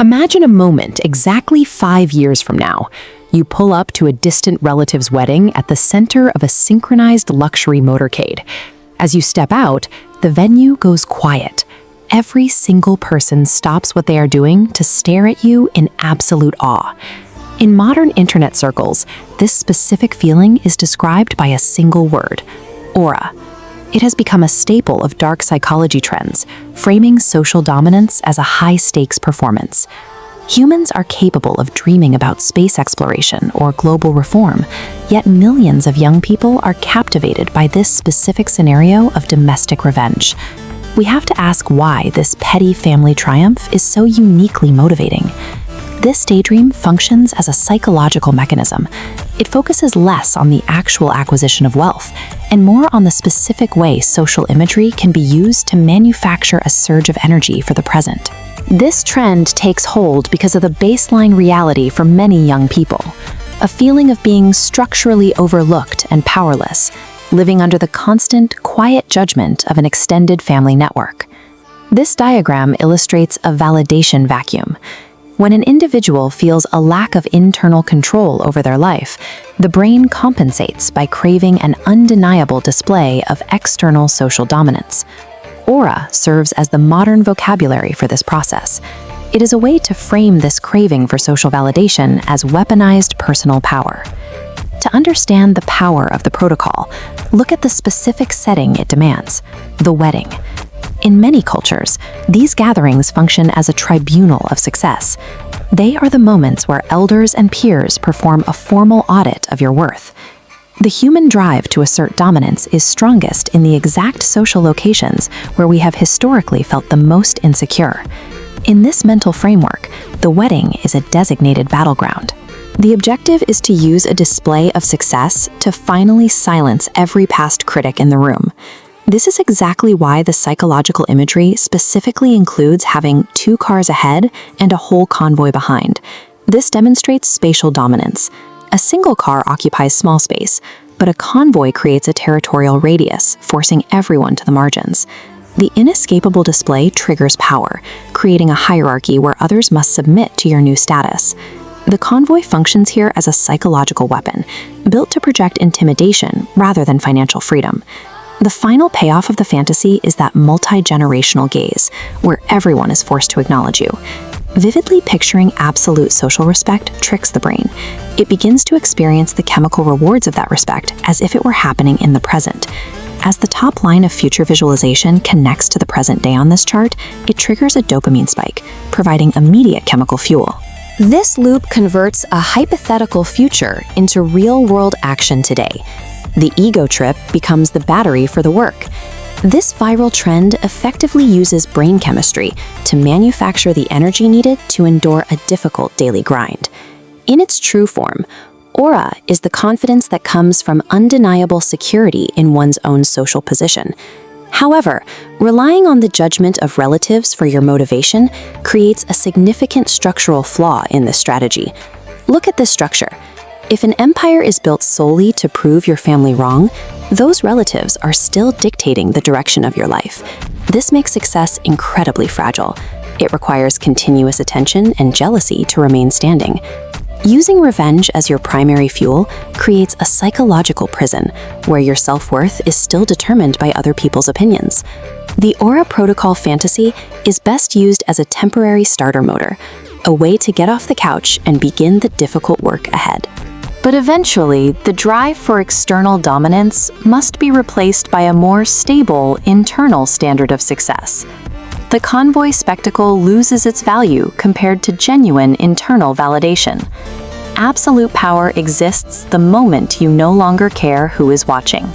Imagine a moment exactly 5 years from now. You pull up to a distant relative's wedding at the center of a synchronized luxury motorcade. As you step out, the venue goes quiet. Every single person stops what they are doing to stare at you in absolute awe. In modern internet circles, this specific feeling is described by a single word: aura. It has become a staple of dark psychology trends, framing social dominance as a high-stakes performance. Humans are capable of dreaming about space exploration or global reform, yet millions of young people are captivated by this specific scenario of domestic revenge. We have to ask why this petty family triumph is so uniquely motivating. This daydream functions as a psychological mechanism. It focuses less on the actual acquisition of wealth and more on the specific way social imagery can be used to manufacture a surge of energy for the present. This trend takes hold because of the baseline reality for many young people, a feeling of being structurally overlooked and powerless, living under the constant, quiet judgment of an extended family network. This diagram illustrates a validation vacuum. When an individual feels a lack of internal control over their life, the brain compensates by craving an undeniable display of external social dominance. Aura serves as the modern vocabulary for this process. It is a way to frame this craving for social validation as weaponized personal power. To understand the power of the protocol, look at the specific setting it demands: the wedding. In many cultures, these gatherings function as a tribunal of success. They are the moments where elders and peers perform a formal audit of your worth. The human drive to assert dominance is strongest in the exact social locations where we have historically felt the most insecure. In this mental framework, the wedding is a designated battleground. The objective is to use a display of success to finally silence every past critic in the room. This is exactly why the psychological imagery specifically includes having 2 cars ahead and a whole convoy behind. This demonstrates spatial dominance. A single car occupies small space, but a convoy creates a territorial radius, forcing everyone to the margins. The inescapable display triggers power, creating a hierarchy where others must submit to your new status. The convoy functions here as a psychological weapon, built to project intimidation rather than financial freedom. The final payoff of the fantasy is that multi-generational gaze, where everyone is forced to acknowledge you. Vividly picturing absolute social respect tricks the brain. It begins to experience the chemical rewards of that respect as if it were happening in the present. As the top line of future visualization connects to the present day on this chart, it triggers a dopamine spike, providing immediate chemical fuel. This loop converts a hypothetical future into real-world action today. The ego trip becomes the battery for the work. This viral trend effectively uses brain chemistry to manufacture the energy needed to endure a difficult daily grind. In its true form, aura is the confidence that comes from undeniable security in one's own social position. However, relying on the judgment of relatives for your motivation creates a significant structural flaw in this strategy. Look at this structure. If an empire is built solely to prove your family wrong, those relatives are still dictating the direction of your life. This makes success incredibly fragile. It requires continuous attention and jealousy to remain standing. Using revenge as your primary fuel creates a psychological prison where your self-worth is still determined by other people's opinions. The Aura Protocol fantasy is best used as a temporary starter motor, a way to get off the couch and begin the difficult work ahead. But eventually, the drive for external dominance must be replaced by a more stable internal standard of success. The convoy spectacle loses its value compared to genuine internal validation. Absolute power exists the moment you no longer care who is watching.